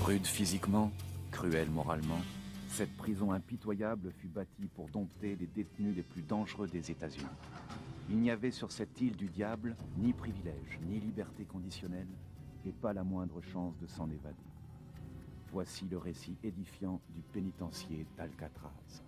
Rude physiquement, cruelle moralement, cette prison impitoyable fut bâtie pour dompter les détenus les plus dangereux des États-Unis. Il n'y avait sur cette île du diable ni privilège, ni liberté conditionnelle, et pas la moindre chance de s'en évader. Voici le récit édifiant du pénitencier d'Alcatraz.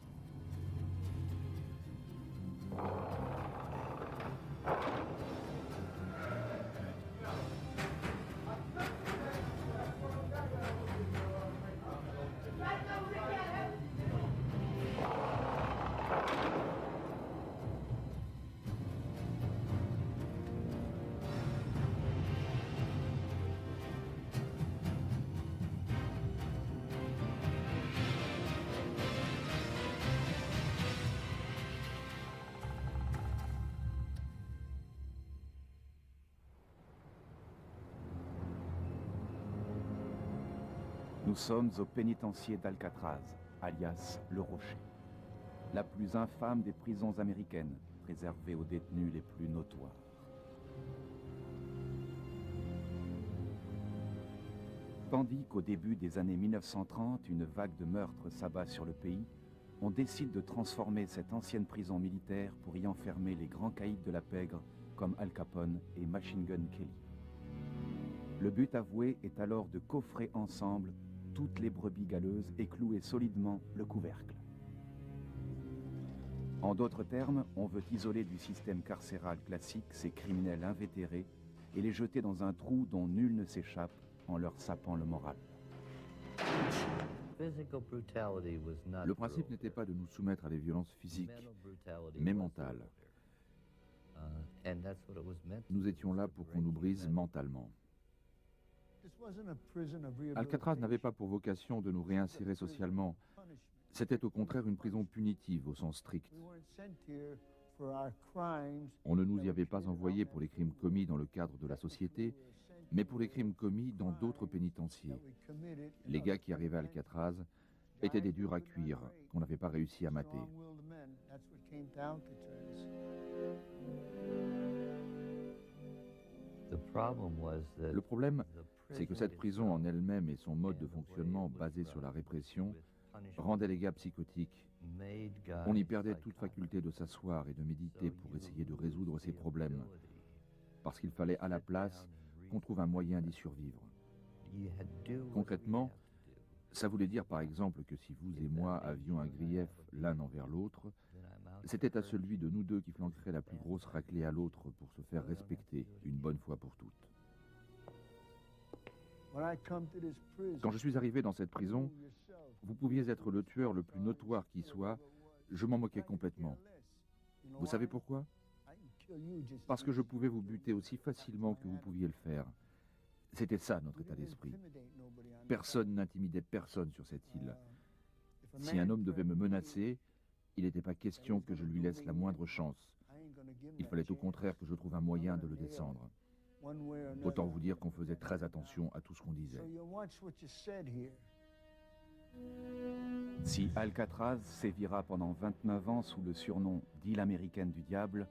Nous sommes au pénitencier d'Alcatraz, alias Le Rocher, la plus infâme des prisons américaines, réservée aux détenus les plus notoires. Tandis qu'au début des années 1930, une vague de meurtres s'abat sur le pays, on décide de transformer cette ancienne prison militaire pour y enfermer les grands caïds de la pègre comme Al Capone et Machine Gun Kelly. Le but avoué est alors de coffrer ensemble toutes les brebis galeuses et clouer solidement le couvercle. En d'autres termes, on veut isoler du système carcéral classique ces criminels invétérés et les jeter dans un trou dont nul ne s'échappe en leur sapant le moral. Le principe n'était pas de nous soumettre à des violences physiques, mais mentales. Nous étions là pour qu'on nous brise mentalement. Alcatraz n'avait pas pour vocation de nous réinsérer socialement. C'était au contraire une prison punitive au sens strict. On ne nous y avait pas envoyés pour les crimes commis dans le cadre de la société, mais pour les crimes commis dans d'autres pénitenciers. Les gars qui arrivaient à Alcatraz étaient des durs à cuire qu'on n'avait pas réussi à mater. Le problème, c'est que cette prison en elle-même et son mode de fonctionnement basé sur la répression rendaient les gars psychotiques. On y perdait toute faculté de s'asseoir et de méditer pour essayer de résoudre ces problèmes, parce qu'il fallait à la place qu'on trouve un moyen d'y survivre. Concrètement, ça voulait dire par exemple que si vous et moi avions un grief l'un envers l'autre, c'était à celui de nous deux qui flanquerait la plus grosse raclée à l'autre pour se faire respecter une bonne fois pour toutes. Quand je suis arrivé dans cette prison, vous pouviez être le tueur le plus notoire qui soit, je m'en moquais complètement. Vous savez pourquoi? Parce que je pouvais vous buter aussi facilement que vous pouviez le faire. C'était ça notre état d'esprit. Personne n'intimidait personne sur cette île. Si un homme devait me menacer, il n'était pas question que je lui laisse la moindre chance. Il fallait au contraire que je trouve un moyen de le descendre. Autant vous dire qu'on faisait très attention à tout ce qu'on disait. Si Alcatraz sévira pendant 29 ans sous le surnom d'île américaine du diable,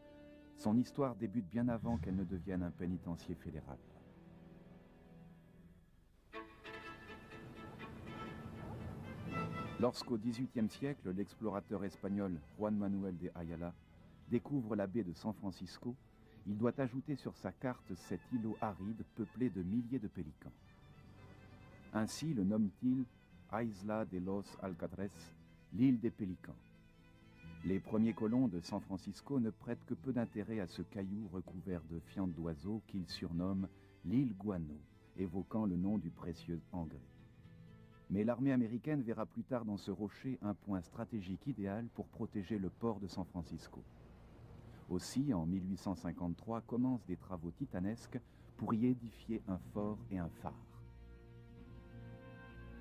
son histoire débute bien avant qu'elle ne devienne un pénitencier fédéral. Lorsqu'au XVIIIe siècle, l'explorateur espagnol Juan Manuel de Ayala découvre la baie de San Francisco, il doit ajouter sur sa carte cet îlot aride peuplé de milliers de pélicans. Ainsi le nomme-t-il Isla de los Alcatres, l'île des pélicans. Les premiers colons de San Francisco ne prêtent que peu d'intérêt à ce caillou recouvert de fientes d'oiseaux qu'ils surnomment l'île Guano, évoquant le nom du précieux engrais. Mais l'armée américaine verra plus tard dans ce rocher un point stratégique idéal pour protéger le port de San Francisco. Aussi, en 1853, commencent des travaux titanesques pour y édifier un fort et un phare.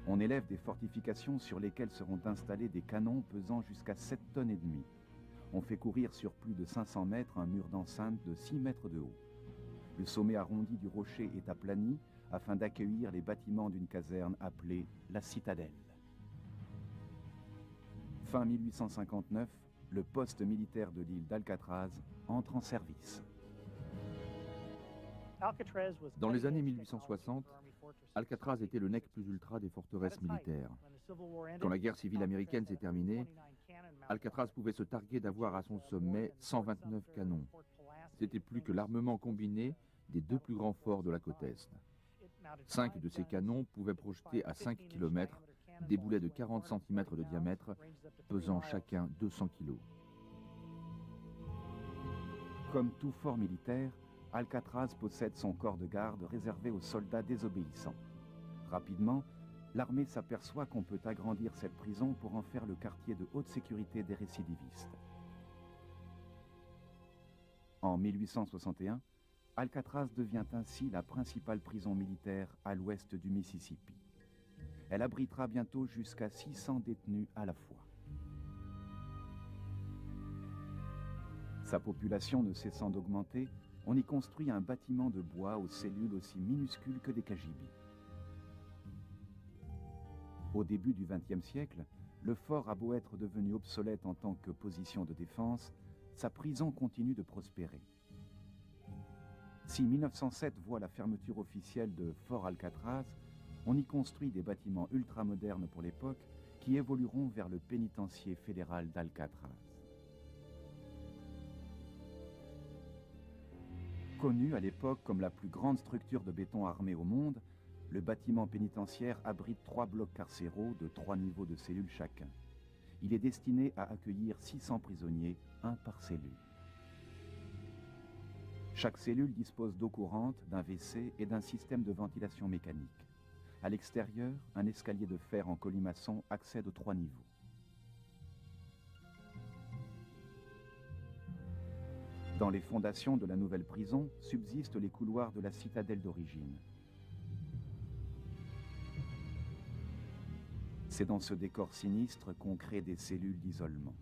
On élève des fortifications sur lesquelles seront installés des canons pesant jusqu'à 7 tonnes et demie. On fait courir sur plus de 500 mètres un mur d'enceinte de 6 mètres de haut. Le sommet arrondi du rocher est aplani afin d'accueillir les bâtiments d'une caserne appelée la Citadelle. Fin 1859, le poste militaire de l'île d'Alcatraz entre en service. Dans les années 1860, Alcatraz était le nec plus ultra des forteresses militaires. Quand la guerre civile américaine s'est terminée, Alcatraz pouvait se targuer d'avoir à son sommet 129 canons. C'était plus que l'armement combiné des deux plus grands forts de la côte Est. 5 de ces canons pouvaient projeter à 5 km des boulets de 40 cm de diamètre, pesant chacun 200 kg. Comme tout fort militaire, Alcatraz possède son corps de garde réservé aux soldats désobéissants. Rapidement, l'armée s'aperçoit qu'on peut agrandir cette prison pour en faire le quartier de haute sécurité des récidivistes. En 1861, Alcatraz devient ainsi la principale prison militaire à l'ouest du Mississippi. Elle abritera bientôt jusqu'à 600 détenus à la fois. Sa population ne cessant d'augmenter, on y construit un bâtiment de bois aux cellules aussi minuscules que des cagibies. Au début du XXe siècle, le fort a beau être devenu obsolète en tant que position de défense, sa prison continue de prospérer. Si 1907 voit la fermeture officielle de Fort Alcatraz, on y construit des bâtiments ultramodernes pour l'époque qui évolueront vers le pénitencier fédéral d'Alcatraz. Connu à l'époque comme la plus grande structure de béton armé au monde, le bâtiment pénitentiaire abrite 3 blocs carcéraux de 3 niveaux de cellules chacun. Il est destiné à accueillir 600 prisonniers, un par cellule. Chaque cellule dispose d'eau courante, d'un WC et d'un système de ventilation mécanique. À l'extérieur, un escalier de fer en colimaçon accède aux 3 niveaux. Dans les fondations de la nouvelle prison subsistent les couloirs de la citadelle d'origine. C'est dans ce décor sinistre qu'on crée des cellules d'isolement.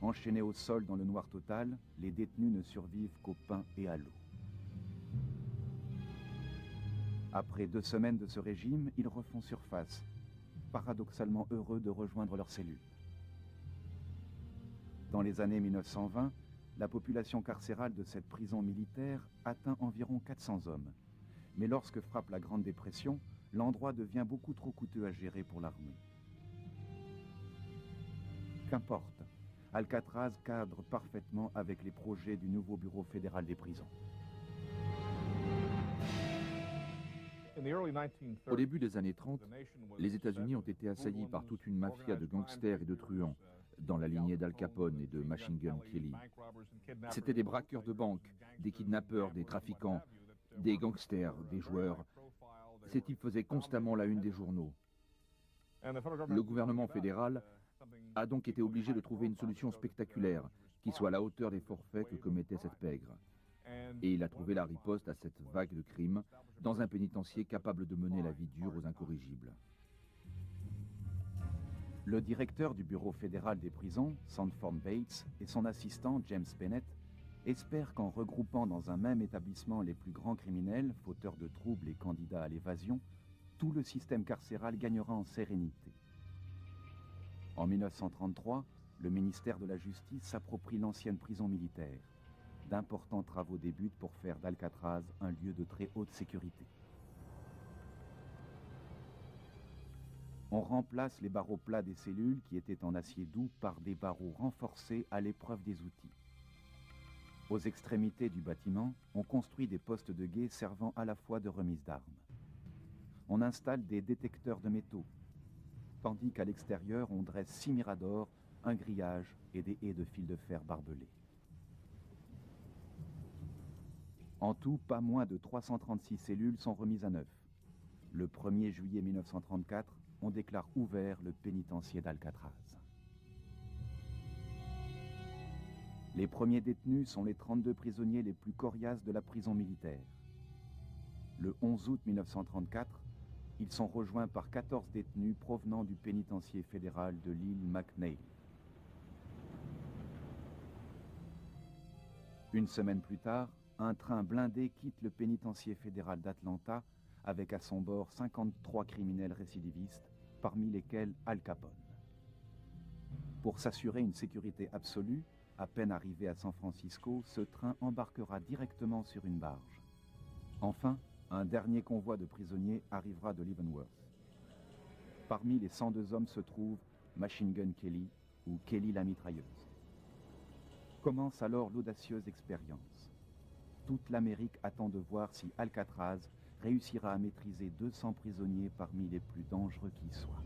Enchaînés au sol dans le noir total, les détenus ne survivent qu'au pain et à l'eau. Après 2 semaines de ce régime, ils refont surface, paradoxalement heureux de rejoindre leurs cellules. Dans les années 1920, la population carcérale de cette prison militaire atteint environ 400 hommes. Mais lorsque frappe la Grande Dépression, l'endroit devient beaucoup trop coûteux à gérer pour l'armée. Qu'importe, Alcatraz cadre parfaitement avec les projets du nouveau Bureau fédéral des prisons. Au début des années 30, les États-Unis ont été assaillis par toute une mafia de gangsters et de truands, dans la lignée d'Al Capone et de Machine Gun Kelly. C'étaient des braqueurs de banques, des kidnappeurs, des trafiquants, des gangsters, des joueurs. Ces types faisaient constamment la une des journaux. Le gouvernement fédéral a donc été obligé de trouver une solution spectaculaire qui soit à la hauteur des forfaits que commettait cette pègre. Et il a trouvé la riposte à cette vague de crimes dans un pénitencier capable de mener la vie dure aux incorrigibles. Le directeur du Bureau fédéral des prisons, Sanford Bates, et son assistant, James Bennett, espèrent qu'en regroupant dans un même établissement les plus grands criminels, fauteurs de troubles et candidats à l'évasion, tout le système carcéral gagnera en sérénité. En 1933, le ministère de la Justice s'approprie l'ancienne prison militaire. D'importants travaux débutent pour faire d'Alcatraz un lieu de très haute sécurité. On remplace les barreaux plats des cellules qui étaient en acier doux par des barreaux renforcés à l'épreuve des outils. Aux extrémités du bâtiment, on construit des postes de guet servant à la fois de remise d'armes. On installe des détecteurs de métaux, tandis qu'à l'extérieur, on dresse 6 miradors, un grillage et des haies de fil de fer barbelés. En tout, pas moins de 336 cellules sont remises à neuf. Le 1er juillet 1934, on déclare ouvert le pénitencier d'Alcatraz. Les premiers détenus sont les 32 prisonniers les plus coriaces de la prison militaire. Le 11 août 1934, ils sont rejoints par 14 détenus provenant du pénitencier fédéral de l'île McNeil. Une semaine plus tard, un train blindé quitte le pénitencier fédéral d'Atlanta avec à son bord 53 criminels récidivistes, parmi lesquels Al Capone. Pour s'assurer une sécurité absolue, à peine arrivé à San Francisco, ce train embarquera directement sur une barge. Enfin, un dernier convoi de prisonniers arrivera de Leavenworth. Parmi les 102 hommes se trouve Machine Gun Kelly ou Kelly la mitrailleuse. Commence alors l'audacieuse expérience. Toute l'Amérique attend de voir si Alcatraz réussira à maîtriser 200 prisonniers parmi les plus dangereux qui soient.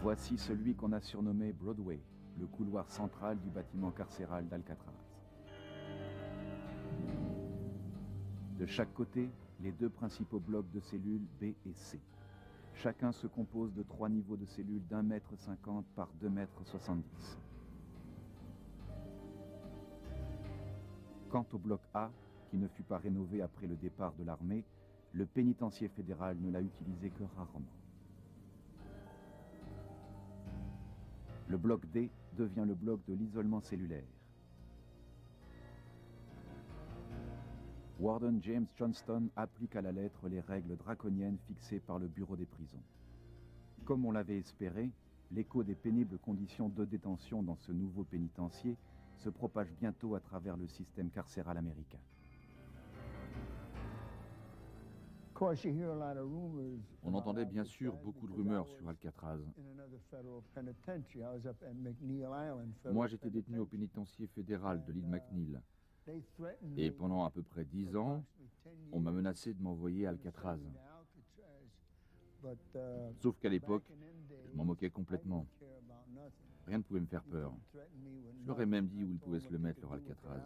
Voici celui qu'on a surnommé Broadway, le couloir central du bâtiment carcéral d'Alcatraz. De chaque côté, les deux principaux blocs de cellules B et C. Chacun se compose de 3 niveaux de cellules d'1,50 m par 2,70 m. Quant au bloc A, qui ne fut pas rénové après le départ de l'armée, le pénitencier fédéral ne l'a utilisé que rarement. Le bloc D devient le bloc de l'isolement cellulaire. Warden James Johnston applique à la lettre les règles draconiennes fixées par le bureau des prisons. Comme on l'avait espéré, l'écho des pénibles conditions de détention dans ce nouveau pénitencier se propage bientôt à travers le système carcéral américain. On entendait bien sûr beaucoup de rumeurs sur Alcatraz. Moi, j'étais détenu au pénitencier fédéral de l'île McNeil. Et pendant à peu près 10 ans, on m'a menacé de m'envoyer à Alcatraz. Sauf qu'à l'époque, je m'en moquais complètement. Rien ne pouvait me faire peur. Je leur ai même dit où ils pouvaient se le mettre, leur Alcatraz.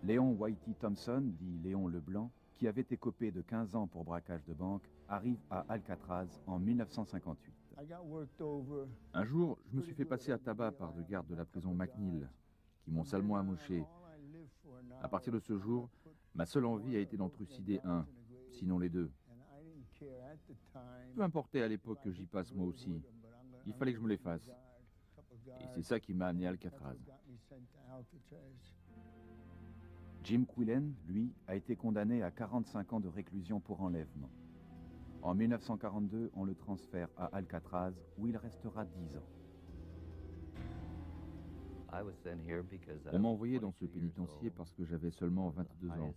Léon Whitey Thompson, dit Léon Leblanc, qui avait écopé de 15 ans pour braquage de banque, arrive à Alcatraz en 1958. Un jour, je me suis fait passer à tabac par deux gardes de la prison McNeil, qui m'ont salement amoché. À partir de ce jour, ma seule envie a été d'en trucider un, sinon les deux. Peu importait à l'époque que j'y passe moi aussi, il fallait que je me les fasse. Et c'est ça qui m'a amené à Alcatraz. Jim Quillen, lui, a été condamné à 45 ans de réclusion pour enlèvement. En 1942, on le transfère à Alcatraz, où il restera 10 ans. On m'a envoyé dans ce pénitencier parce que j'avais seulement 22 ans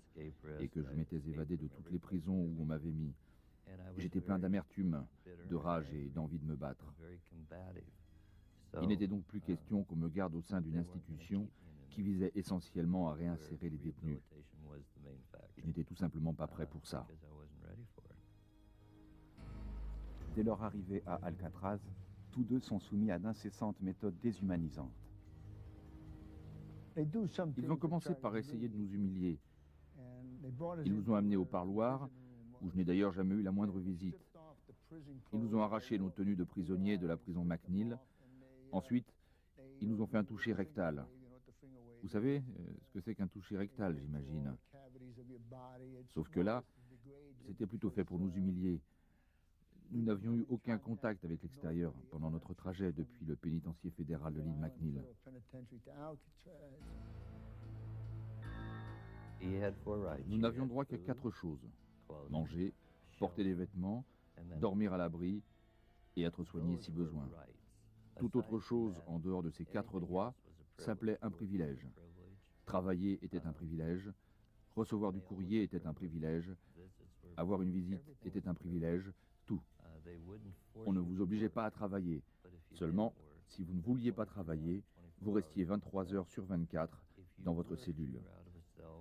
et que je m'étais évadé de toutes les prisons où on m'avait mis. J'étais plein d'amertume, de rage et d'envie de me battre. Il n'était donc plus question qu'on me garde au sein d'une institution qui visait essentiellement à réinsérer les détenus. Je n'étais tout simplement pas prêt pour ça. Dès leur arrivée à Alcatraz, tous deux sont soumis à d'incessantes méthodes déshumanisantes. Ils ont commencé par essayer de nous humilier. Ils nous ont amenés au parloir, où je n'ai d'ailleurs jamais eu la moindre visite. Ils nous ont arraché nos tenues de prisonniers de la prison McNeil. Ensuite, ils nous ont fait un toucher rectal. Vous savez ce que c'est qu'un toucher rectal, j'imagine. Sauf que là, c'était plutôt fait pour nous humilier. Nous n'avions eu aucun contact avec l'extérieur pendant notre trajet depuis le pénitencier fédéral de l'île McNeil. Nous n'avions droit qu'à 4 choses: manger, porter des vêtements, dormir à l'abri et être soigné si besoin. Toute autre chose en dehors de ces 4 droits s'appelait un privilège. Travailler était un privilège, recevoir du courrier était un privilège, Avoir une visite était un privilège, tout. On ne vous obligeait pas à travailler. Seulement, si vous ne vouliez pas travailler, vous restiez 23 heures sur 24 dans votre cellule.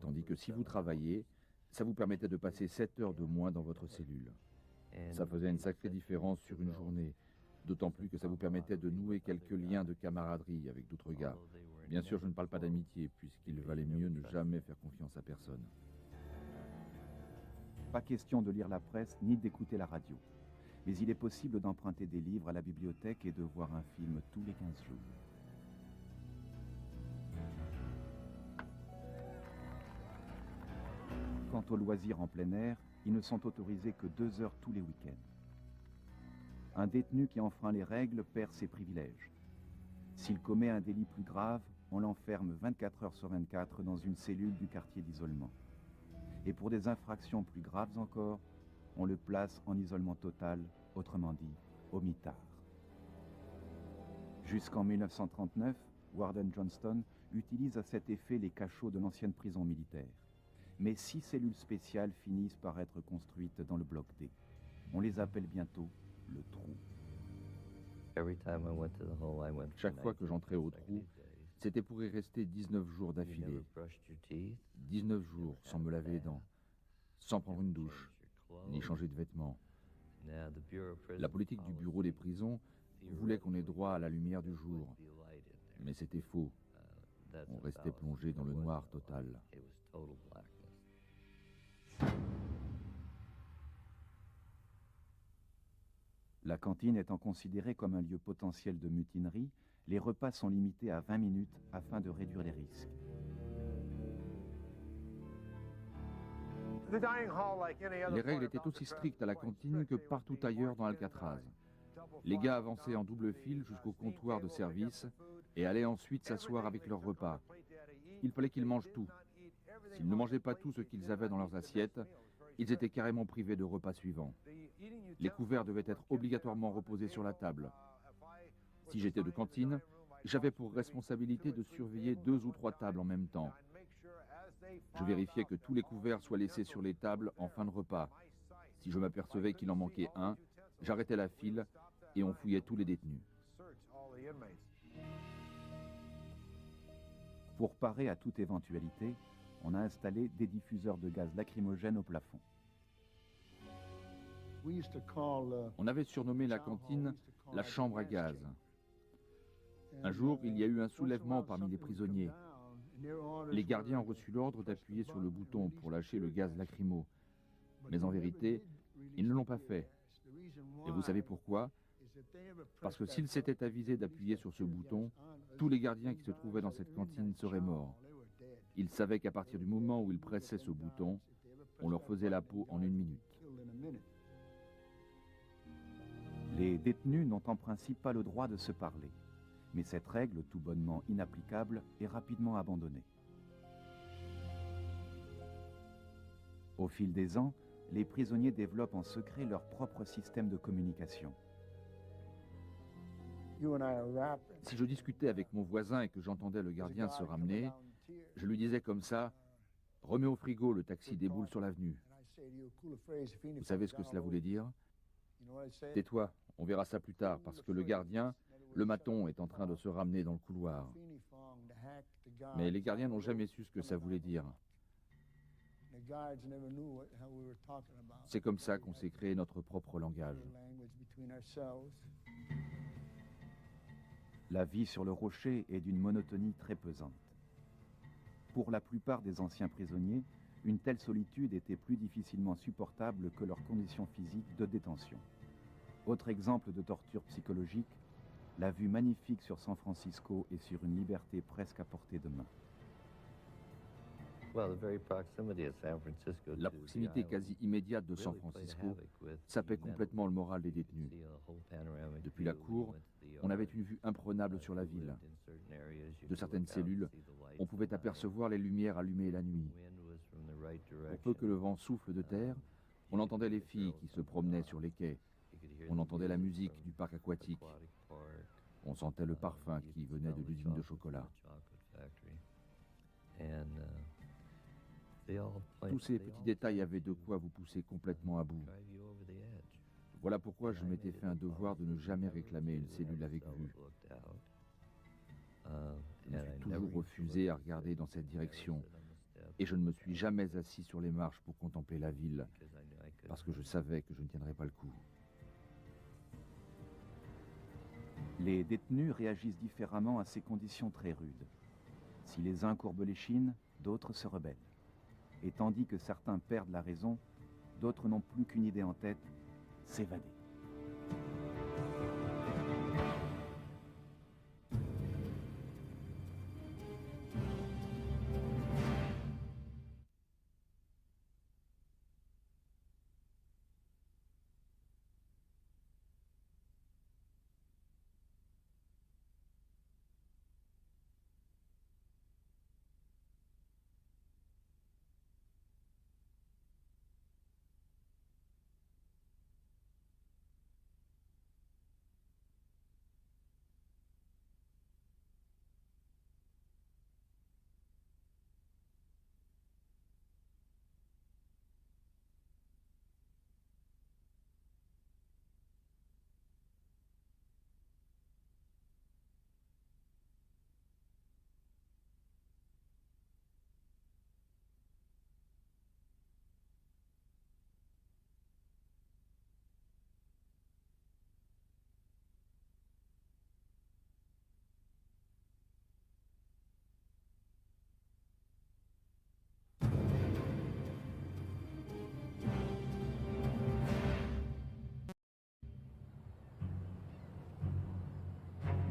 Tandis que si vous travailliez, ça vous permettait de passer 7 heures de moins dans votre cellule. Ça faisait une sacrée différence sur une journée, d'autant plus que ça vous permettait de nouer quelques liens de camaraderie avec d'autres gars. Bien sûr, je ne parle pas d'amitié, puisqu'il valait mieux ne jamais faire confiance à personne. Pas question de lire la presse ni d'écouter la radio. Mais il est possible d'emprunter des livres à la bibliothèque et de voir un film tous les 15 jours. Quant aux loisirs en plein air, ils ne sont autorisés que 2 heures tous les week-ends. Un détenu qui enfreint les règles perd ses privilèges. S'il commet un délit plus grave, on l'enferme 24 heures sur 24 dans une cellule du quartier d'isolement. Et pour des infractions plus graves encore, on le place en isolement total, autrement dit, au mitard. Jusqu'en 1939, Warden Johnston utilise à cet effet les cachots de l'ancienne prison militaire. Mais 6 cellules spéciales finissent par être construites dans le bloc D. On les appelle bientôt le trou. Chaque fois que j'entrais au trou, c'était pour y rester 19 jours d'affilée. 19 jours sans me laver les dents, sans prendre une douche, ni changer de vêtements. La politique du bureau des prisons voulait qu'on ait droit à la lumière du jour. Mais c'était faux. On restait plongé dans le noir total. La cantine étant considérée comme un lieu potentiel de mutinerie, les repas sont limités à 20 minutes afin de réduire les risques. Les règles étaient aussi strictes à la cantine que partout ailleurs dans Alcatraz. Les gars avançaient en double file jusqu'au comptoir de service et allaient ensuite s'asseoir avec leur repas. Il fallait qu'ils mangent tout. S'ils ne mangeaient pas tout ce qu'ils avaient dans leurs assiettes, ils étaient carrément privés de repas suivants. Les couverts devaient être obligatoirement reposés sur la table. Si j'étais de cantine, j'avais pour responsabilité de surveiller 2 ou 3 tables en même temps. Je vérifiais que tous les couverts soient laissés sur les tables en fin de repas. Si je m'apercevais qu'il en manquait un, j'arrêtais la file et on fouillait tous les détenus. Pour parer à toute éventualité, on a installé des diffuseurs de gaz lacrymogène au plafond. On avait surnommé la cantine la chambre à gaz. Un jour, il y a eu un soulèvement parmi les prisonniers. Les gardiens ont reçu l'ordre d'appuyer sur le bouton pour lâcher le gaz lacrymo. Mais en vérité, ils ne l'ont pas fait. Et vous savez pourquoi? Parce que s'ils s'étaient avisés d'appuyer sur ce bouton, tous les gardiens qui se trouvaient dans cette cantine seraient morts. Ils savaient qu'à partir du moment où ils pressaient ce bouton, on leur faisait la peau en 1 minute. Les détenus n'ont en principe pas le droit de se parler. Mais cette règle, tout bonnement inapplicable, est rapidement abandonnée. Au fil des ans, les prisonniers développent en secret leur propre système de communication. Si je discutais avec mon voisin et que j'entendais le gardien se ramener, je lui disais comme ça, « Remets au frigo, le taxi déboule sur l'avenue. » Vous savez ce que cela voulait dire? « Tais-toi, on verra ça plus tard, parce que le gardien, le maton, est en train de se ramener dans le couloir. » Mais les gardiens n'ont jamais su ce que ça voulait dire. C'est comme ça qu'on s'est créé notre propre langage. La vie sur le rocher est d'une monotonie très pesante. Pour la plupart des anciens prisonniers, une telle solitude était plus difficilement supportable que leurs conditions physiques de détention. Autre exemple de torture psychologique, la vue magnifique sur San Francisco et sur une liberté presque à portée de main. La proximité quasi immédiate de San Francisco sapait complètement le moral des détenus. Depuis la cour, on avait une vue imprenable sur la ville. De certaines cellules, on pouvait apercevoir les lumières allumées la nuit. Pour peu que le vent souffle de terre, on entendait les filles qui se promenaient sur les quais. On entendait la musique du parc aquatique. On sentait le parfum qui venait de l'usine de chocolat. Tous ces petits détails avaient de quoi vous pousser complètement à bout. Voilà pourquoi je m'étais fait un devoir de ne jamais réclamer une cellule avec vue. Je me suis toujours refusé à regarder dans cette direction et je ne me suis jamais assis sur les marches pour contempler la ville parce que je savais que je ne tiendrais pas le coup. Les détenus réagissent différemment à ces conditions très rudes. Si les uns courbent l'échine, d'autres se rebellent. Et tandis que certains perdent la raison, d'autres n'ont plus qu'une idée en tête, s'évader.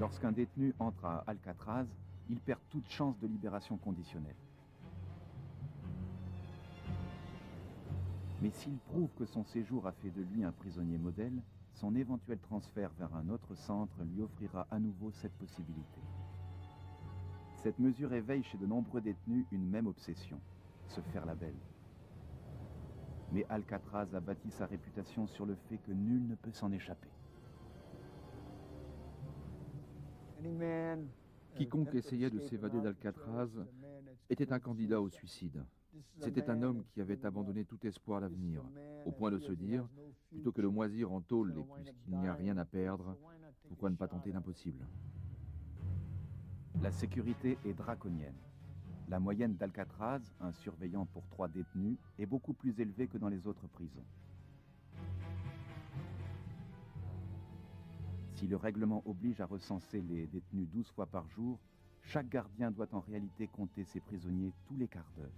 Lorsqu'un détenu entre à Alcatraz, il perd toute chance de libération conditionnelle. Mais s'il prouve que son séjour a fait de lui un prisonnier modèle, son éventuel transfert vers un autre centre lui offrira à nouveau cette possibilité. Cette mesure éveille chez de nombreux détenus une même obsession, se faire la belle. Mais Alcatraz a bâti sa réputation sur le fait que nul ne peut s'en échapper. Quiconque essayait de s'évader d'Alcatraz était un candidat au suicide. C'était un homme qui avait abandonné tout espoir d'avenir, au point de se dire, plutôt que de moisir en tôle et puisqu'il n'y a rien à perdre, pourquoi ne pas tenter l'impossible? La sécurité est draconienne. La moyenne d'Alcatraz, un surveillant pour 3 détenus, est beaucoup plus élevée que dans les autres prisons. Si le règlement oblige à recenser les détenus 12 fois par jour, chaque gardien doit en réalité compter ses prisonniers tous les quarts d'heure.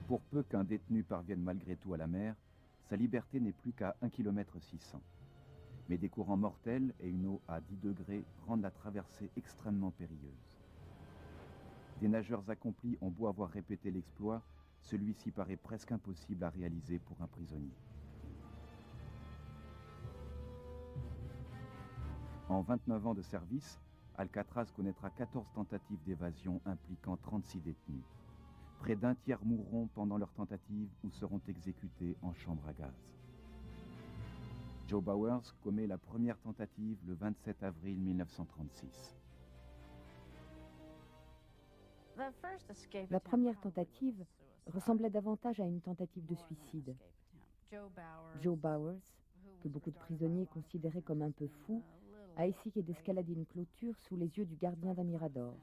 Pour peu qu'un détenu parvienne malgré tout à la mer, sa liberté n'est plus qu'à 1,6 km. Mais des courants mortels et une eau à 10 degrés rendent la traversée extrêmement périlleuse. Des nageurs accomplis ont beau avoir répété l'exploit, celui-ci paraît presque impossible à réaliser pour un prisonnier. En 29 ans de service, Alcatraz connaîtra 14 tentatives d'évasion impliquant 36 détenus. Près d'un tiers mourront pendant leur tentative ou seront exécutés en chambre à gaz. Joe Bowers commet la première tentative le 27 avril 1936. La première tentative ressemblait davantage à une tentative de suicide. Joe Bowers, que beaucoup de prisonniers considéraient comme un peu fou, a essayé d'escalader une clôture sous les yeux du gardien d'un mirador,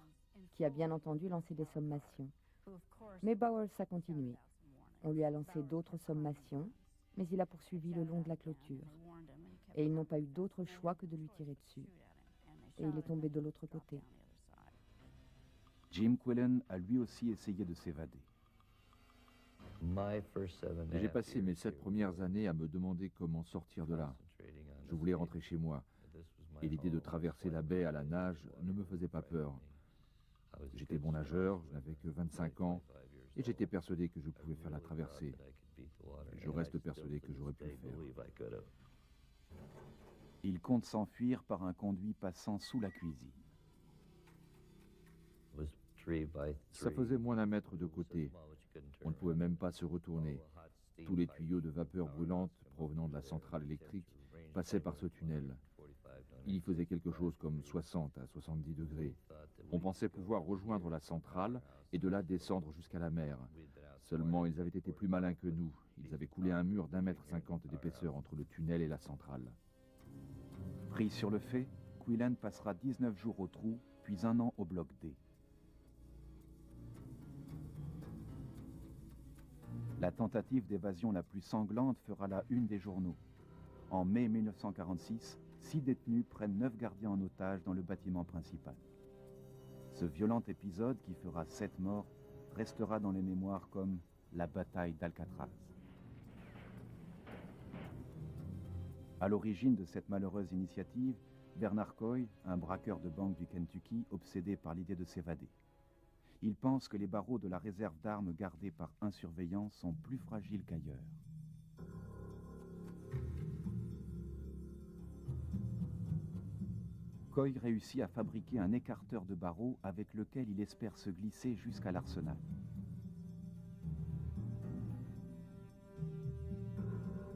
qui a bien entendu lancé des sommations. Mais Bowers a continué. On lui a lancé d'autres sommations, mais il a poursuivi le long de la clôture. Et ils n'ont pas eu d'autre choix que de lui tirer dessus. Et il est tombé de l'autre côté. Jim Quillen a lui aussi essayé de s'évader. J'ai passé mes 7 premières années à me demander comment sortir de là. Je voulais rentrer chez moi. Et l'idée de traverser la baie à la nage ne me faisait pas peur. J'étais bon nageur, je n'avais que 25 ans, et j'étais persuadé que je pouvais faire la traversée. Je reste persuadé que j'aurais pu le faire. Il compte s'enfuir par un conduit passant sous la cuisine. Ça faisait moins d'un mètre de côté. On ne pouvait même pas se retourner. Tous les tuyaux de vapeur brûlante provenant de la centrale électrique passaient par ce tunnel. Il y faisait quelque chose comme 60 à 70 degrés. On pensait pouvoir rejoindre la centrale et de là descendre jusqu'à la mer. Seulement, ils avaient été plus malins que nous. Ils avaient coulé un mur d'1,50 m d'épaisseur entre le tunnel et la centrale. Pris sur le fait, Quillen passera 19 jours au trou, puis 1 an au bloc D. La tentative d'évasion la plus sanglante fera la une des journaux. En mai 1946, 6 détenus prennent 9 gardiens en otage dans le bâtiment principal. Ce violent épisode, qui fera 7 morts, restera dans les mémoires comme la bataille d'Alcatraz. À l'origine de cette malheureuse initiative, Bernard Coy, un braqueur de banque du Kentucky, obsédé par l'idée de s'évader. Il pense que les barreaux de la réserve d'armes gardée par un surveillant sont plus fragiles qu'ailleurs. Coy réussit à fabriquer un écarteur de barreaux avec lequel il espère se glisser jusqu'à l'arsenal.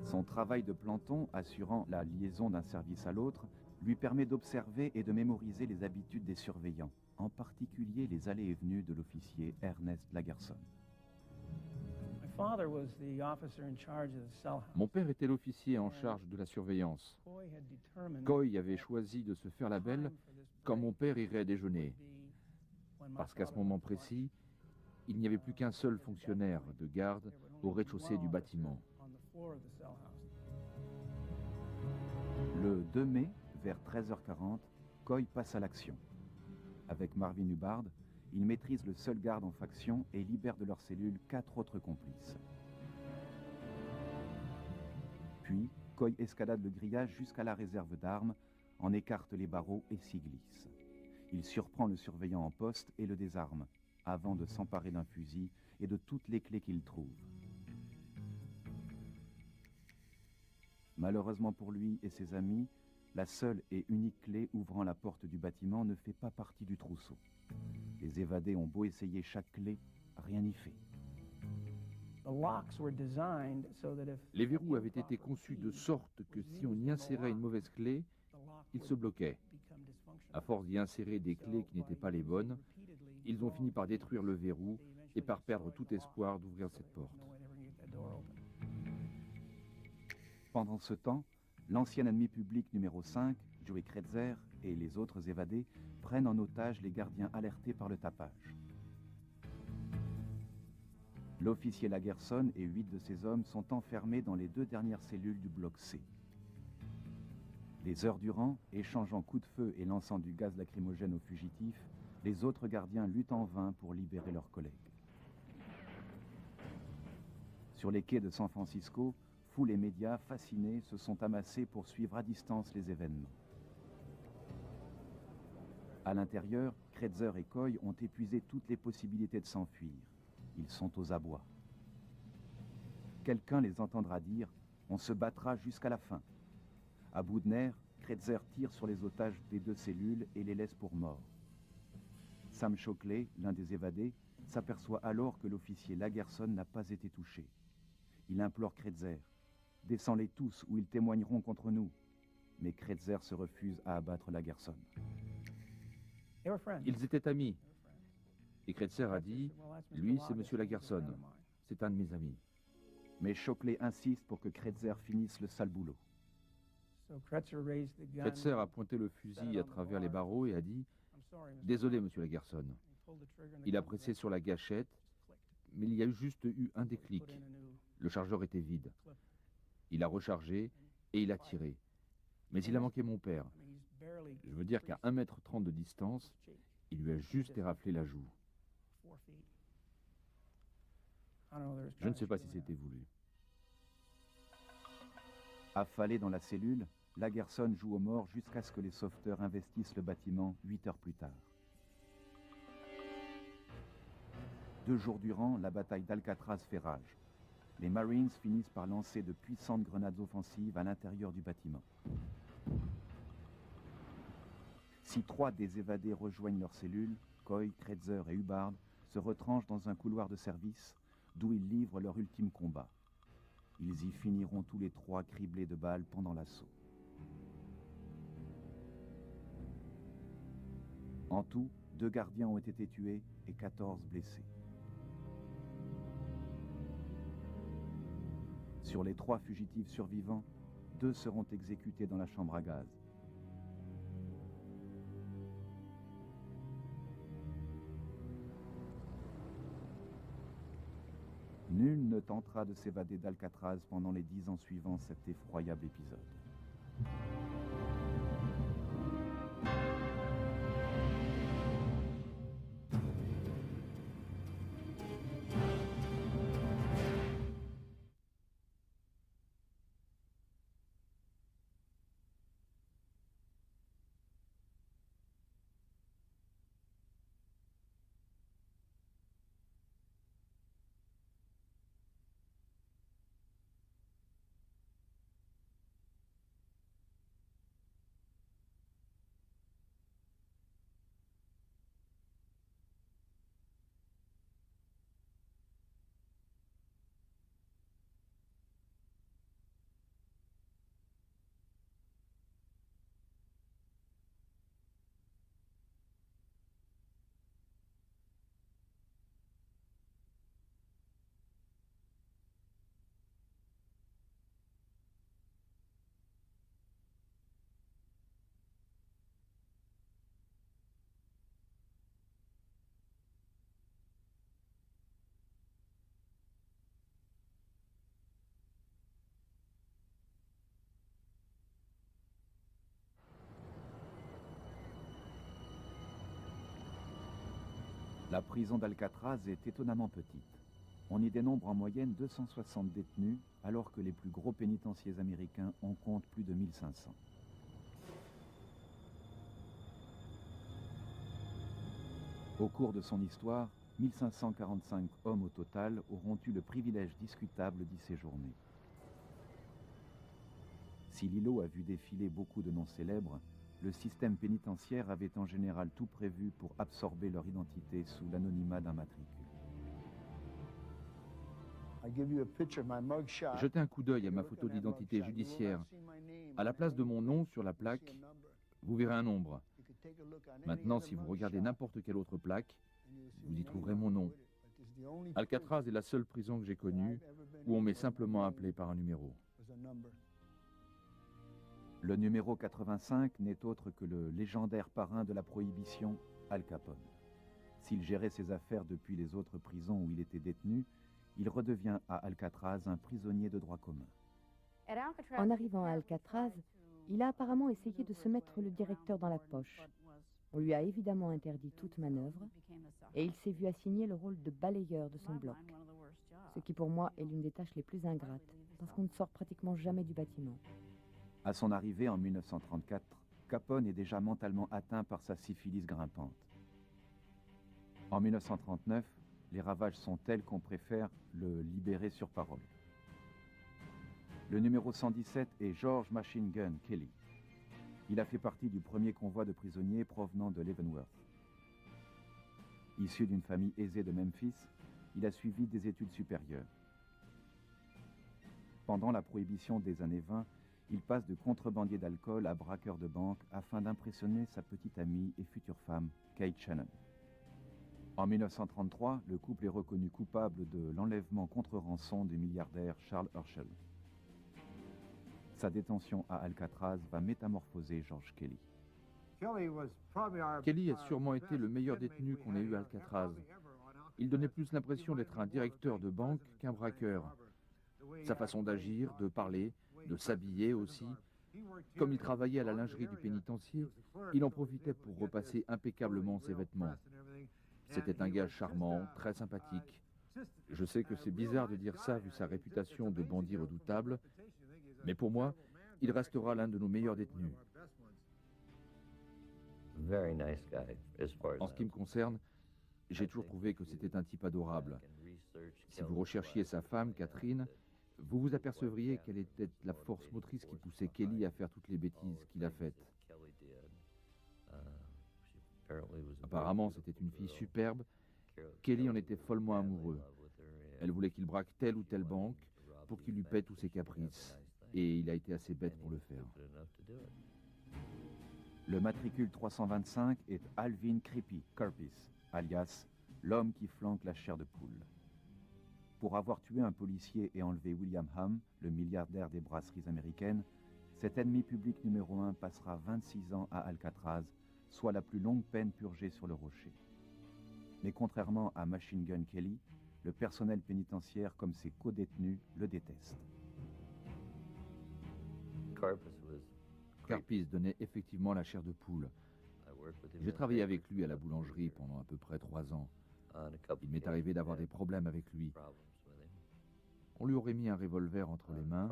Son travail de planton, assurant la liaison d'un service à l'autre, lui permet d'observer et de mémoriser les habitudes des surveillants, en particulier les allées et venues de l'officier Ernest Lagerson. Mon père était l'officier en charge de la surveillance. Coy avait choisi de se faire la belle quand mon père irait déjeuner, parce qu'à ce moment précis, il n'y avait plus qu'un seul fonctionnaire de garde au rez-de-chaussée du bâtiment. Le 2 mai, vers 13h40, Coy passe à l'action. Avec Marvin Hubbard, il maîtrise le seul garde en faction et libère de leur cellule 4 autres complices. Puis, Coy escalade le grillage jusqu'à la réserve d'armes, en écarte les barreaux et s'y glisse. Il surprend le surveillant en poste et le désarme, avant de s'emparer d'un fusil et de toutes les clés qu'il trouve. Malheureusement pour lui et ses amis, la seule et unique clé ouvrant la porte du bâtiment ne fait pas partie du trousseau. Les évadés ont beau essayer chaque clé, rien n'y fait. Les verrous avaient été conçus de sorte que si on y insérait une mauvaise clé, ils se bloquaient. À force d'y insérer des clés qui n'étaient pas les bonnes, ils ont fini par détruire le verrou et par perdre tout espoir d'ouvrir cette porte. Pendant ce temps, l'ancien ennemi public numéro 5, Joey Kretzer, et les autres évadés prennent en otage les gardiens alertés par le tapage. L'officier Lagerson et 8 de ses hommes sont enfermés dans les 2 dernières cellules du bloc C. Des heures durant, échangeant coups de feu et lançant du gaz lacrymogène aux fugitifs, les autres gardiens luttent en vain pour libérer leurs collègues. Sur les quais de San Francisco, foule et médias, fascinés, se sont amassés pour suivre à distance les événements. À l'intérieur, Kretzer et Coy ont épuisé toutes les possibilités de s'enfuir. Ils sont aux abois. Quelqu'un les entendra dire « On se battra jusqu'à la fin ». À bout de nerfs, Kretzer tire sur les otages des 2 cellules et les laisse pour morts. Sam Shockley, l'un des évadés, s'aperçoit alors que l'officier Lagerson n'a pas été touché. Il implore Kretzer « Descends-les tous ou ils témoigneront contre nous ». Mais Kretzer se refuse à abattre Lagerson. Ils étaient amis. Et Kretzer a dit « Lui, c'est monsieur Lagerson. C'est un de mes amis. » Mais Shockley insiste pour que Kretzer finisse le sale boulot. Kretzer a pointé le fusil à travers les barreaux et a dit « Désolé, monsieur Lagerson. » Il a pressé sur la gâchette, mais il y a juste eu un déclic. Le chargeur était vide. Il a rechargé et il a tiré. Mais il a manqué mon père. Je veux dire qu'à 1,30 m de distance, il lui a juste éraflé la joue. Je ne sais pas si c'était voulu. Affalé dans la cellule, Lagerson joue aux morts jusqu'à ce que les sauveteurs investissent le bâtiment 8 heures plus tard. 2 jours durant, la bataille d'Alcatraz fait rage. Les Marines finissent par lancer de puissantes grenades offensives à l'intérieur du bâtiment. Si 3 des évadés rejoignent leur cellule, Coy, Kretzer et Hubbard se retranchent dans un couloir de service d'où ils livrent leur ultime combat. Ils y finiront tous les 3 criblés de balles pendant l'assaut. En tout, 2 gardiens ont été tués et 14 blessés. Sur les 3 fugitifs survivants, 2 seront exécutés dans la chambre à gaz. Nul ne tentera de s'évader d'Alcatraz pendant les 10 ans suivant cet effroyable épisode. La prison d'Alcatraz est étonnamment petite. On y dénombre en moyenne 260 détenus, alors que les plus gros pénitenciers américains en comptent plus de 1500. Au cours de son histoire, 1545 hommes au total auront eu le privilège discutable d'y séjourner. Si l'îlot a vu défiler beaucoup de noms célèbres, le système pénitentiaire avait en général tout prévu pour absorber leur identité sous l'anonymat d'un matricule. Jetez un coup d'œil à ma photo d'identité judiciaire. À la place de mon nom sur la plaque, vous verrez un nombre. Maintenant, si vous regardez n'importe quelle autre plaque, vous y trouverez mon nom. Alcatraz est la seule prison que j'ai connue où on m'est simplement appelé par un numéro. Le numéro 85 n'est autre que le légendaire parrain de la prohibition, Al Capone. S'il gérait ses affaires depuis les autres prisons où il était détenu, il redevient à Alcatraz un prisonnier de droit commun. En arrivant à Alcatraz, il a apparemment essayé de se mettre le directeur dans la poche. On lui a évidemment interdit toute manœuvre et il s'est vu assigner le rôle de balayeur de son bloc, ce qui pour moi est l'une des tâches les plus ingrates, parce qu'on ne sort pratiquement jamais du bâtiment. À son arrivée en 1934, Capone est déjà mentalement atteint par sa syphilis grimpante. En 1939, les ravages sont tels qu'on préfère le libérer sur parole. Le numéro 117 est George Machine Gun Kelly. Il a fait partie du premier convoi de prisonniers provenant de Leavenworth. Issu d'une famille aisée de Memphis, il a suivi des études supérieures. Pendant la prohibition des années 20, il passe de contrebandier d'alcool à braqueur de banque afin d'impressionner sa petite amie et future femme, Kate Shannon. En 1933, le couple est reconnu coupable de l'enlèvement contre rançon du milliardaire Charles Herschel. Sa détention à Alcatraz va métamorphoser George Kelly. Kelly a sûrement été le meilleur détenu qu'on ait eu à Alcatraz. Il donnait plus l'impression d'être un directeur de banque qu'un braqueur. Sa façon d'agir, de parler, de s'habiller aussi. Comme il travaillait à la lingerie du pénitencier, il en profitait pour repasser impeccablement ses vêtements. C'était un gars charmant, très sympathique. Je sais que c'est bizarre de dire ça vu sa réputation de bandit redoutable, mais pour moi, il restera l'un de nos meilleurs détenus. En ce qui me concerne, j'ai toujours trouvé que c'était un type adorable. Si vous recherchiez sa femme, Catherine, vous vous apercevriez qu'elle était la force motrice qui poussait Kelly à faire toutes les bêtises qu'il a faites. Apparemment, c'était une fille superbe. Kelly en était follement amoureux. Elle voulait qu'il braque telle ou telle banque pour qu'il lui paie tous ses caprices. Et il a été assez bête pour le faire. Le matricule 325 est Alvin Creepy Curpis, alias l'homme qui flanque la chair de poule. Pour avoir tué un policier et enlevé William Hamm, le milliardaire des brasseries américaines, cet ennemi public numéro 1 passera 26 ans à Alcatraz, soit la plus longue peine purgée sur le rocher. Mais contrairement à Machine Gun Kelly, le personnel pénitentiaire comme ses co-détenus le déteste. Curpis donnait effectivement la chair de poule. J'ai travaillé avec lui à la boulangerie pendant à peu près 3 ans. Il m'est arrivé d'avoir des problèmes avec lui. On lui aurait mis un revolver entre les mains.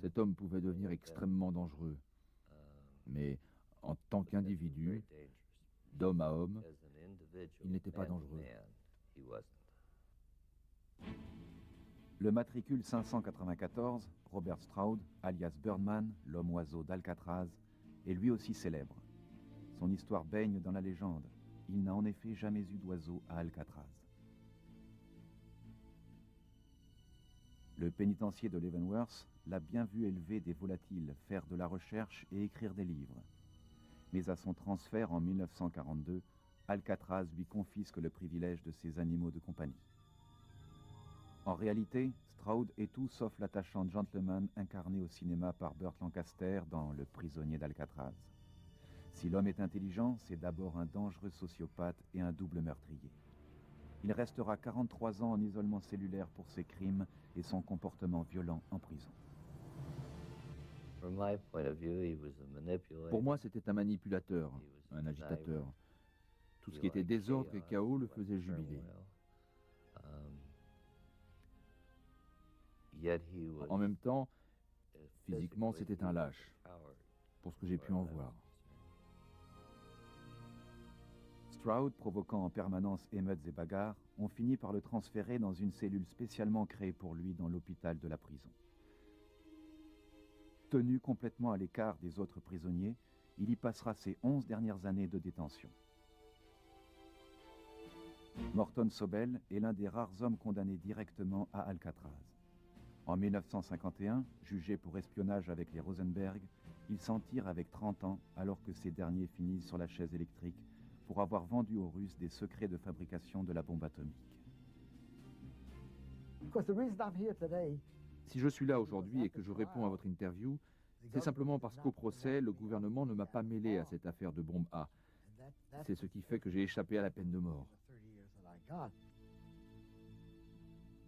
Cet homme pouvait devenir extrêmement dangereux. Mais en tant qu'individu, d'homme à homme, il n'était pas dangereux. Le matricule 594, Robert Stroud, alias Birdman, l'homme-oiseau d'Alcatraz, est lui aussi célèbre. Son histoire baigne dans la légende. Il n'a en effet jamais eu d'oiseau à Alcatraz. Le pénitencier de Leavenworth l'a bien vu élever des volatiles, faire de la recherche et écrire des livres. Mais à son transfert en 1942, Alcatraz lui confisque le privilège de ses animaux de compagnie. En réalité, Stroud est tout sauf l'attachant gentleman incarné au cinéma par Burt Lancaster dans Le prisonnier d'Alcatraz. Si l'homme est intelligent, c'est d'abord un dangereux sociopathe et un double meurtrier. Il restera 43 ans en isolement cellulaire pour ses crimes et son comportement violent en prison. Pour moi, c'était un manipulateur, un agitateur. Tout ce qui était désordre et chaos le faisait jubiler. En même temps, physiquement, c'était un lâche, pour ce que j'ai pu en voir. Stroud, provoquant en permanence émeutes et bagarres, ont fini par le transférer dans une cellule spécialement créée pour lui dans l'hôpital de la prison. Tenu complètement à l'écart des autres prisonniers, il y passera ses 11 dernières années de détention. Morton Sobel est l'un des rares hommes condamnés directement à Alcatraz. En 1951, jugé pour espionnage avec les Rosenberg, il s'en tire avec 30 ans alors que ces derniers finissent sur la chaise électrique pour avoir vendu aux Russes des secrets de fabrication de la bombe atomique. Si je suis là aujourd'hui et que je réponds à votre interview, c'est simplement parce qu'au procès, le gouvernement ne m'a pas mêlé à cette affaire de bombe A. C'est ce qui fait que j'ai échappé à la peine de mort.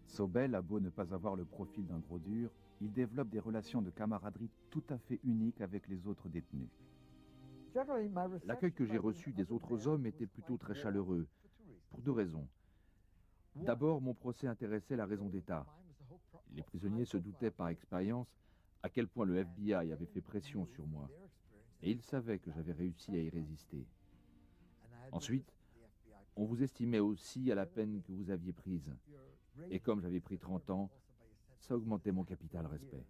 Sobel a beau ne pas avoir le profil d'un gros dur, il développe des relations de camaraderie tout à fait uniques avec les autres détenus. L'accueil que j'ai reçu des autres hommes était plutôt très chaleureux, pour 2 raisons. D'abord, mon procès intéressait la raison d'État. Les prisonniers se doutaient par expérience à quel point le FBI avait fait pression sur moi, et ils savaient que j'avais réussi à y résister. Ensuite, on vous estimait aussi à la peine que vous aviez prise, et comme j'avais pris 30 ans, ça augmentait mon capital respect.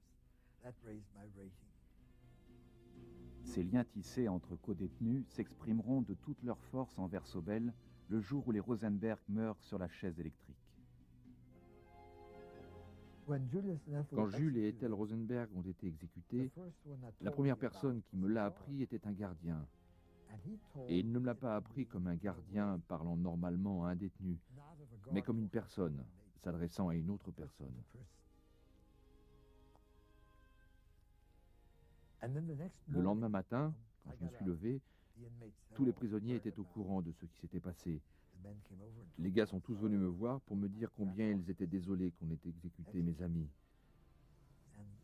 Ces liens tissés entre co-détenus s'exprimeront de toute leur force envers Sobel le jour où les Rosenberg meurent sur la chaise électrique. Quand Jules et Ethel Rosenberg ont été exécutés, la première personne qui me l'a appris était un gardien. Et il ne me l'a pas appris comme un gardien parlant normalement à un détenu, mais comme une personne s'adressant à une autre personne. Le lendemain matin, quand je me suis levé, tous les prisonniers étaient au courant de ce qui s'était passé. Les gars sont tous venus me voir pour me dire combien ils étaient désolés qu'on ait exécuté mes amis.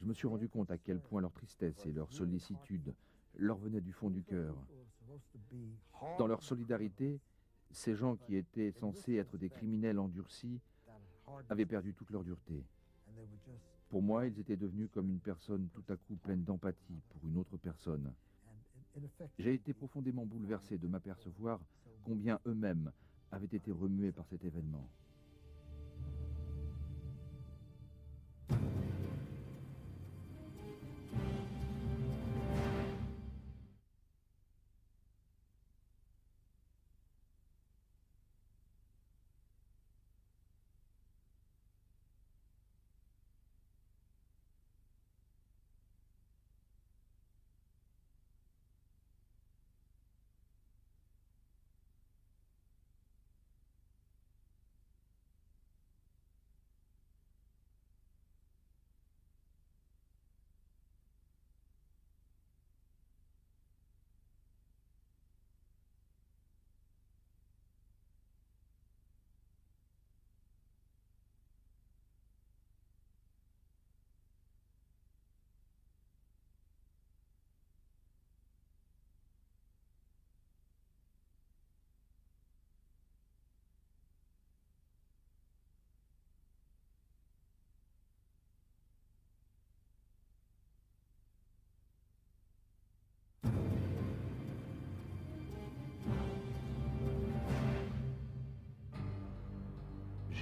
Je me suis rendu compte à quel point leur tristesse et leur sollicitude leur venaient du fond du cœur. Dans leur solidarité, ces gens qui étaient censés être des criminels endurcis avaient perdu toute leur dureté. Pour moi, ils étaient devenus comme une personne tout à coup pleine d'empathie pour une autre personne. J'ai été profondément bouleversé de m'apercevoir combien eux-mêmes avaient été remués par cet événement.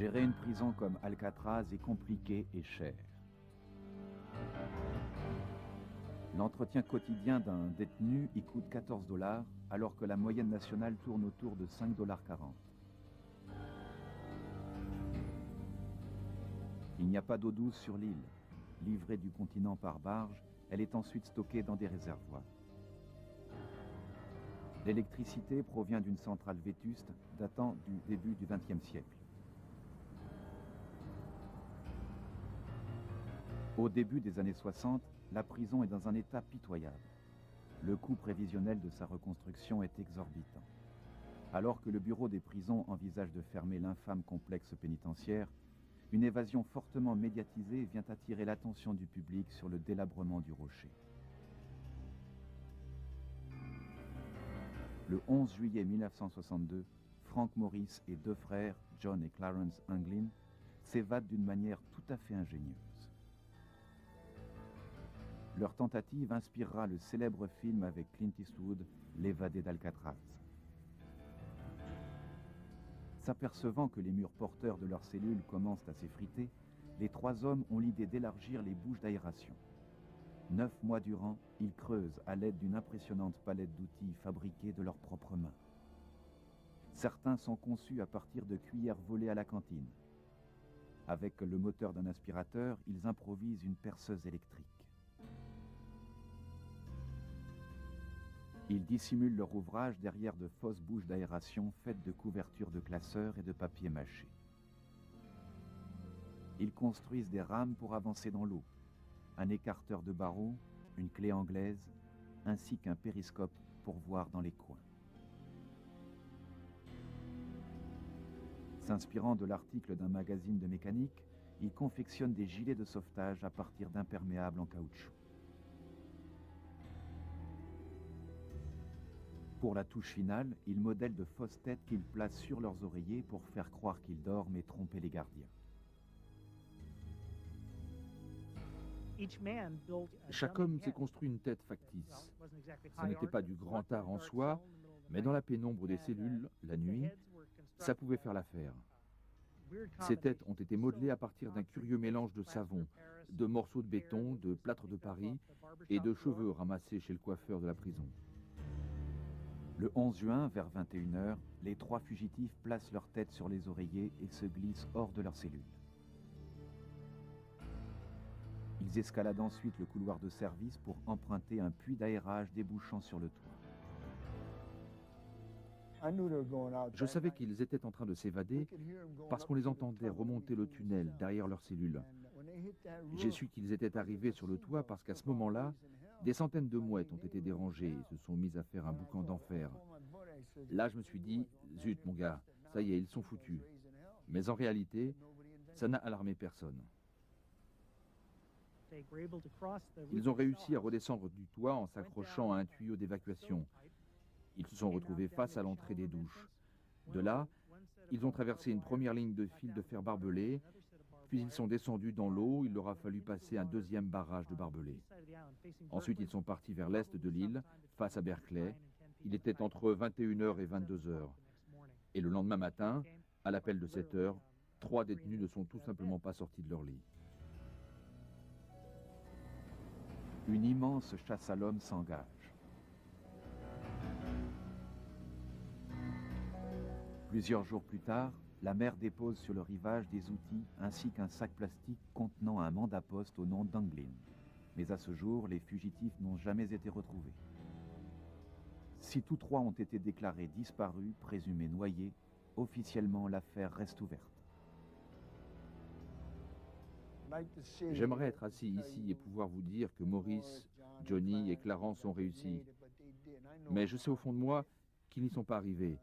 Gérer une prison comme Alcatraz est compliqué et cher. L'entretien quotidien d'un détenu y coûte 14 $, alors que la moyenne nationale tourne autour de 5,40 $. Il n'y a pas d'eau douce sur l'île. Livrée du continent par barge, elle est ensuite stockée dans des réservoirs. L'électricité provient d'une centrale vétuste datant du début du XXe siècle. Au début des années 60, la prison est dans un état pitoyable. Le coût prévisionnel de sa reconstruction est exorbitant. Alors que le bureau des prisons envisage de fermer l'infâme complexe pénitentiaire, une évasion fortement médiatisée vient attirer l'attention du public sur le délabrement du rocher. Le 11 juillet 1962, Frank Morris et deux frères, John et Clarence Anglin, s'évadent d'une manière tout à fait ingénieuse. Leur tentative inspirera le célèbre film avec Clint Eastwood, L'évadé d'Alcatraz. S'apercevant que les murs porteurs de leurs cellules commencent à s'effriter, les trois hommes ont l'idée d'élargir les bouches d'aération. 9 mois durant, ils creusent à l'aide d'une impressionnante palette d'outils fabriqués de leurs propres mains. Certains sont conçus à partir de cuillères volées à la cantine. Avec le moteur d'un aspirateur, ils improvisent une perceuse électrique. Ils dissimulent leur ouvrage derrière de fausses bouches d'aération faites de couvertures de classeurs et de papier mâché. Ils construisent des rames pour avancer dans l'eau, un écarteur de barreaux, une clé anglaise, ainsi qu'un périscope pour voir dans les coins. S'inspirant de l'article d'un magazine de mécanique, ils confectionnent des gilets de sauvetage à partir d'imperméables en caoutchouc. Pour la touche finale, ils modèlent de fausses têtes qu'ils placent sur leurs oreillers pour faire croire qu'ils dorment et tromper les gardiens. Chaque homme s'est construit une tête factice. Ce n'était pas du grand art en soi, mais dans la pénombre des cellules, la nuit, ça pouvait faire l'affaire. Ces têtes ont été modelées à partir d'un curieux mélange de savon, de morceaux de béton, de plâtre de Paris et de cheveux ramassés chez le coiffeur de la prison. Le 11 juin, vers 21 h, les trois fugitifs placent leur tête sur les oreillers et se glissent hors de leur cellule. Ils escaladent ensuite le couloir de service pour emprunter un puits d'aérage débouchant sur le toit. Je savais qu'ils étaient en train de s'évader parce qu'on les entendait remonter le tunnel derrière leur cellule. J'ai su qu'ils étaient arrivés sur le toit parce qu'à ce moment-là, des centaines de mouettes ont été dérangées et se sont mises à faire un boucan d'enfer. Là, je me suis dit, zut mon gars, ça y est, ils sont foutus. Mais en réalité, ça n'a alarmé personne. Ils ont réussi à redescendre du toit en s'accrochant à un tuyau d'évacuation. Ils se sont retrouvés face à l'entrée des douches. De là, ils ont traversé une première ligne de fil de fer barbelé, puis ils sont descendus dans l'eau. Il leur a fallu passer un deuxième barrage de barbelés. Ensuite, ils sont partis vers l'est de l'île, face à Berkeley. Il était entre 21 h et 22 h. Et le lendemain matin, à l'appel de 7 h, 3 détenus ne sont tout simplement pas sortis de leur lit. Une immense chasse à l'homme s'engage. Plusieurs jours plus tard, la mer dépose sur le rivage des outils ainsi qu'un sac plastique contenant un mandat-poste au nom d'Anglin. Mais à ce jour, les fugitifs n'ont jamais été retrouvés. Si tous trois ont été déclarés disparus, présumés noyés, officiellement l'affaire reste ouverte. J'aimerais être assis ici et pouvoir vous dire que Maurice, Johnny et Clarence ont réussi. Mais je sais au fond de moi qu'ils n'y sont pas arrivés.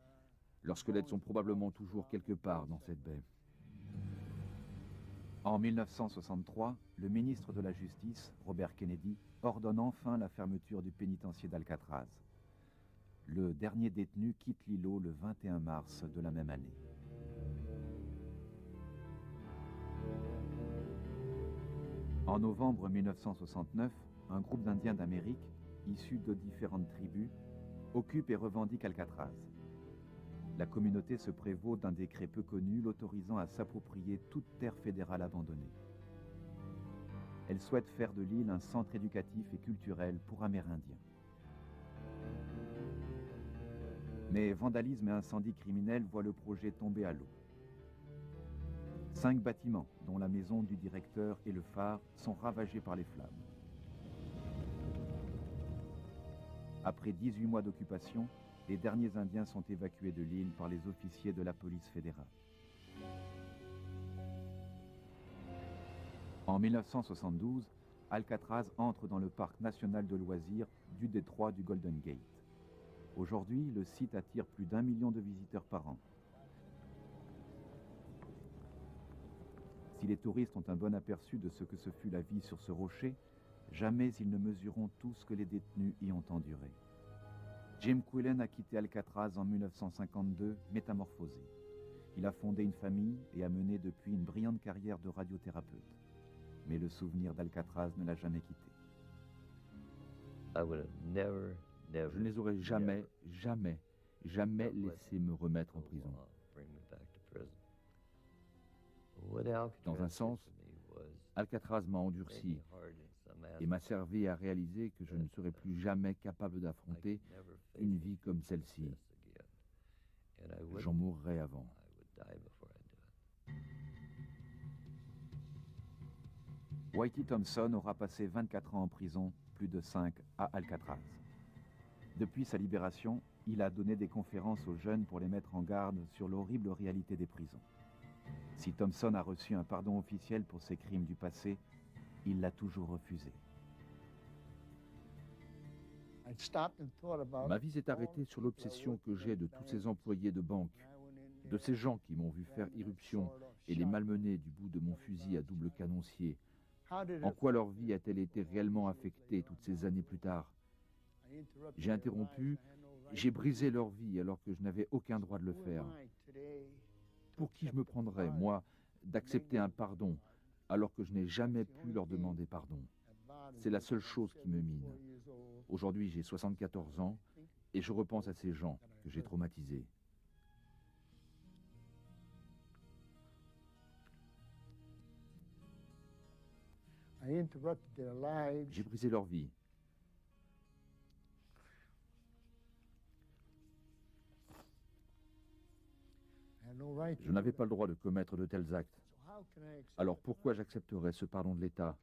Leurs squelettes sont probablement toujours quelque part dans cette baie. En 1963, le ministre de la Justice, Robert Kennedy, ordonne enfin la fermeture du pénitencier d'Alcatraz. Le dernier détenu quitte l'îlot le 21 mars de la même année. En novembre 1969, un groupe d'Indiens d'Amérique, issus de différentes tribus, occupe et revendique Alcatraz. La communauté se prévaut d'un décret peu connu l'autorisant à s'approprier toute terre fédérale abandonnée. Elle souhaite faire de l'île un centre éducatif et culturel pour Amérindiens. Mais vandalisme et incendie criminel voient le projet tomber à l'eau. 5 bâtiments, dont la maison du directeur et le phare, sont ravagés par les flammes. Après 18 mois d'occupation, les derniers Indiens sont évacués de l'île par les officiers de la police fédérale. En 1972, Alcatraz entre dans le parc national de loisirs du détroit du Golden Gate. Aujourd'hui, le site attire plus d'1 million de visiteurs par an. Si les touristes ont un bon aperçu de ce que ce fut la vie sur ce rocher, jamais ils ne mesureront tout ce que les détenus y ont enduré. Jim Quillen a quitté Alcatraz en 1952, métamorphosé. Il a fondé une famille et a mené depuis une brillante carrière de radiothérapeute. Mais le souvenir d'Alcatraz ne l'a jamais quitté. Je ne les aurais jamais laissé me remettre en prison. Dans un sens, Alcatraz m'a endurci et m'a servi à réaliser que je ne serais plus jamais capable d'affronter une vie comme celle-ci. J'en mourrai avant. Whitey Thompson aura passé 24 ans en prison, plus de 5 à Alcatraz. Depuis sa libération, il a donné des conférences aux jeunes pour les mettre en garde sur l'horrible réalité des prisons. Si Thompson a reçu un pardon officiel pour ses crimes du passé, il l'a toujours refusé. Ma vie s'est arrêtée sur l'obsession que j'ai de tous ces employés de banque, de ces gens qui m'ont vu faire irruption et les malmener du bout de mon fusil à double canoncier. En quoi leur vie a-t-elle été réellement affectée toutes ces années plus tard? J'ai interrompu, j'ai brisé leur vie alors que je n'avais aucun droit de le faire. Pour qui je me prendrais, moi, d'accepter un pardon alors que je n'ai jamais pu leur demander pardon? C'est la seule chose qui me mine. Aujourd'hui, j'ai 74 ans et je repense à ces gens que j'ai traumatisés. J'ai brisé leur vie. Je n'avais pas le droit de commettre de tels actes. Alors pourquoi j'accepterais ce pardon de l'État?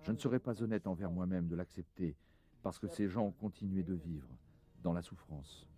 Je ne serais pas honnête envers moi-même de l'accepter, parce que ces gens ont continué de vivre dans la souffrance.